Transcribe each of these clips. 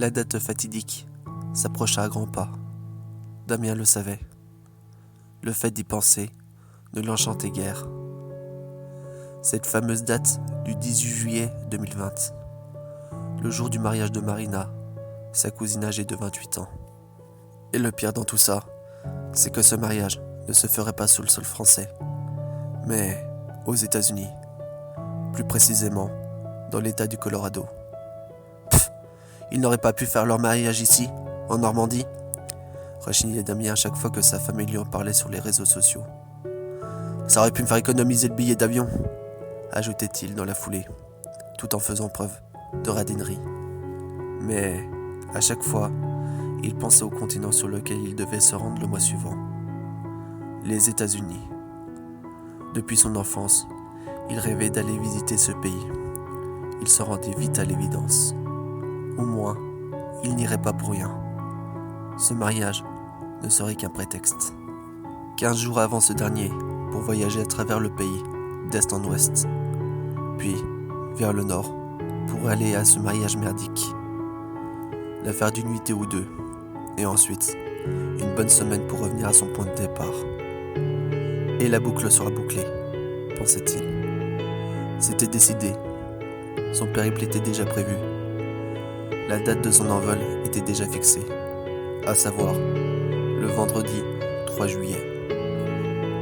La date fatidique s'approcha à grands pas. Damien le savait. Le fait d'y penser ne l'enchantait guère. Cette fameuse date du 18 juillet 2020, le jour du mariage de Marina, sa cousine âgée de 28 ans. Et le pire dans tout ça, c'est que ce mariage ne se ferait pas sous le sol français, mais aux États-Unis, plus précisément dans l'État du Colorado. Ils n'auraient pas pu faire leur mariage ici, en Normandie, rechignait Damien à chaque fois que sa famille lui en parlait sur les réseaux sociaux. Ça aurait pu me faire économiser le billet d'avion, ajoutait-il dans la foulée, tout en faisant preuve de radinerie. Mais à chaque fois, il pensait au continent sur lequel il devait se rendre le mois suivant. Les États-Unis. Depuis son enfance, il rêvait d'aller visiter ce pays. Il se rendait vite à l'évidence. Au moins, il n'irait pas pour rien. Ce mariage ne serait qu'un prétexte. 15 jours avant ce dernier, pour voyager à travers le pays, d'est en ouest, puis vers le nord, pour aller à ce mariage merdique. L'affaire d'une nuitée ou deux, et ensuite, une bonne semaine pour revenir à son point de départ. Et la boucle sera bouclée, pensait-il. C'était décidé. Son périple était déjà prévu. La date de son envol était déjà fixée, à savoir le vendredi 3 juillet.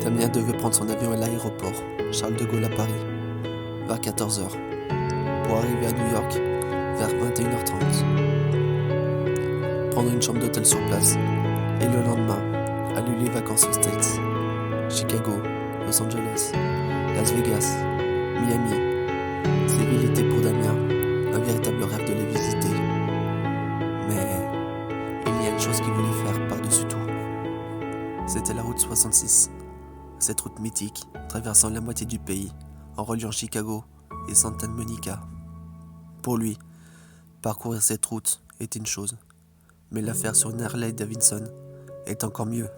Damien devait prendre son avion à l'aéroport Charles de Gaulle à Paris vers 14h pour arriver à New York vers 21h30. Prendre une chambre d'hôtel sur place et le lendemain allumer les vacances aux States, Chicago, Los Angeles, Las Vegas, Miami. Ces villes étaient pour Damien un véritable rêve de les visiter. Mais il y a une chose qu'il voulait faire par-dessus tout. C'était la route 66. Cette route mythique traversant la moitié du pays en reliant Chicago et Santa Monica. Pour lui, parcourir cette route est une chose, mais la faire sur une Harley Davidson est encore mieux.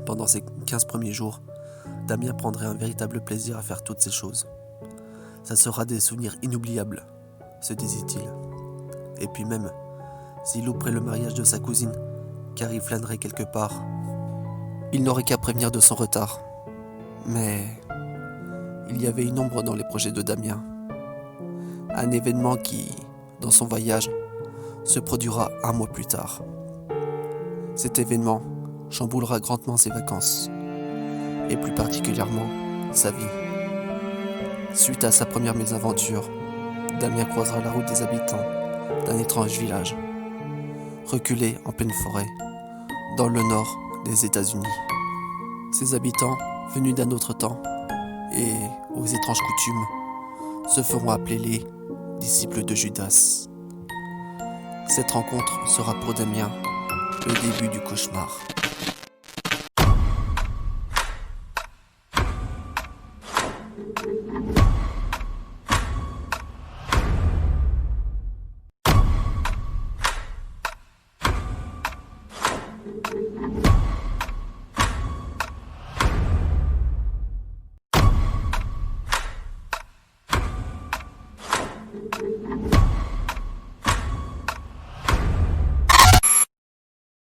Pendant ces 15 premiers jours, Damien prendrait un véritable plaisir à faire toutes ces choses. Ça sera des souvenirs inoubliables, se disait-il. Et puis même, s'il louperait le mariage de sa cousine, car il flânerait quelque part, il n'aurait qu'à prévenir de son retard. Mais il y avait une ombre dans les projets de Damien. Un événement qui, dans son voyage, se produira un mois plus tard. Cet événement chamboulera grandement ses vacances, et plus particulièrement sa vie. Suite à sa première mésaventure, Damien croisera la route des habitants d'un étrange village, reculé en pleine forêt, dans le nord des États-Unis. Ces habitants, venus d'un autre temps, et aux étranges coutumes, se feront appeler les disciples de Judas. Cette rencontre sera pour Damien le début du cauchemar.